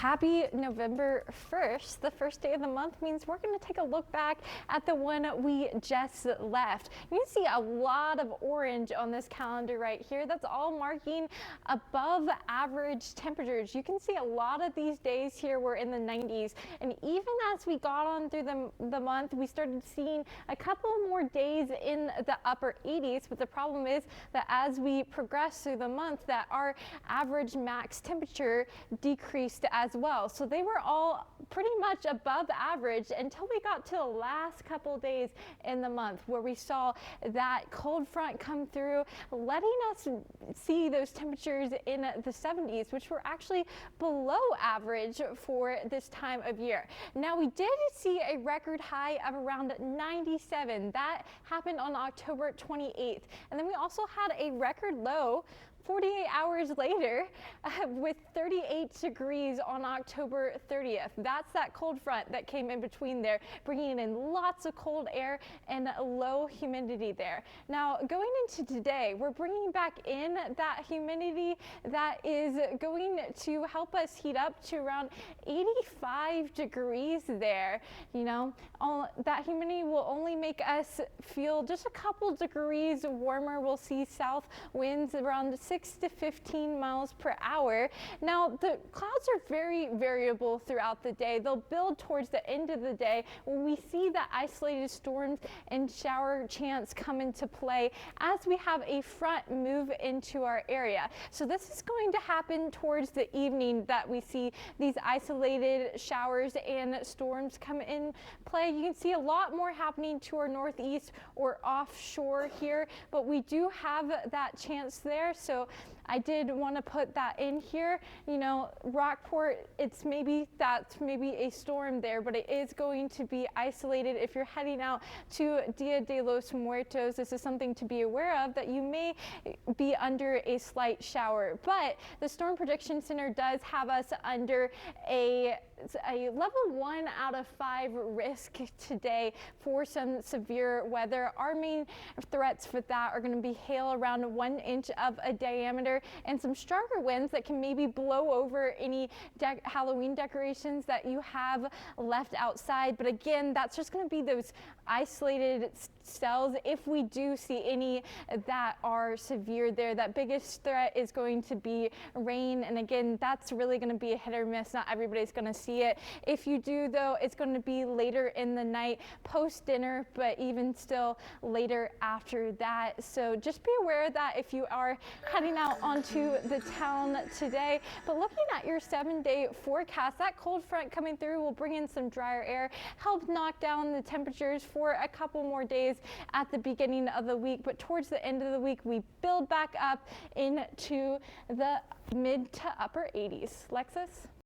Happy November 1st. The first day of the month means we're going to take a look back at the one we just left. You can see a lot of orange on this calendar right here. That's all marking above average temperatures. You can see a lot of these days here were in the 90s, and even as we got on through the month, we started seeing a couple more days in the upper 80s. But the problem is that as we progress through the month, that our average max temperature decreased as well. So they were all pretty much above average until we got to the last couple days in the month, where we saw that cold front come through, letting us see those temperatures in the 70s, which were actually below average for this time of year. Now, we did see a record high of around 97. That happened on October 28th. And then we also had a record low 48 hours later with 38 degrees on October 30th. That's that cold front that came in between there, bringing in lots of cold air and low humidity there. Now, going into today, we're bringing back in that humidity that is going to help us heat up to around 85 degrees there. You know, that humidity will only make us feel just a couple degrees warmer. We'll see south winds around 6 to 15 miles per hour. Now, the clouds are very variable throughout the day. They'll build towards the end of the day when we see the isolated storms and shower chance come into play as we have a front move into our area. So this is going to happen towards the evening that we see these isolated showers and storms come in play. You can see a lot more happening to our northeast or offshore here, but we do have that chance there. So I did want to put that in here. You know, Rockport, that's maybe a storm there, but it is going to be isolated. If you're heading out to Dia de los Muertos, this is something to be aware of, that you may be under a slight shower. But the Storm Prediction Center does have us under a level 1 out of 5 risk today for some severe weather. Our main threats for that are going to be hail around 1 inch of a diameter and some stronger winds that can maybe blow over any Halloween decorations that you have left outside. But again, that's just going to be those isolated cells. If we do see any that are severe there, that biggest threat is going to be rain. And again, that's really going to be a hit or miss. Not everybody's going to see it. If you do, though, it's going to be later in the night, post dinner, but even still later after that. So just be aware of that if you are heading out onto the town today. But looking at your 7-day forecast, that cold front coming through will bring in some drier air, help knock down the temperatures for a couple more days at the beginning of the week. But towards the end of the week, we build back up into the mid to upper 80s. Lexus?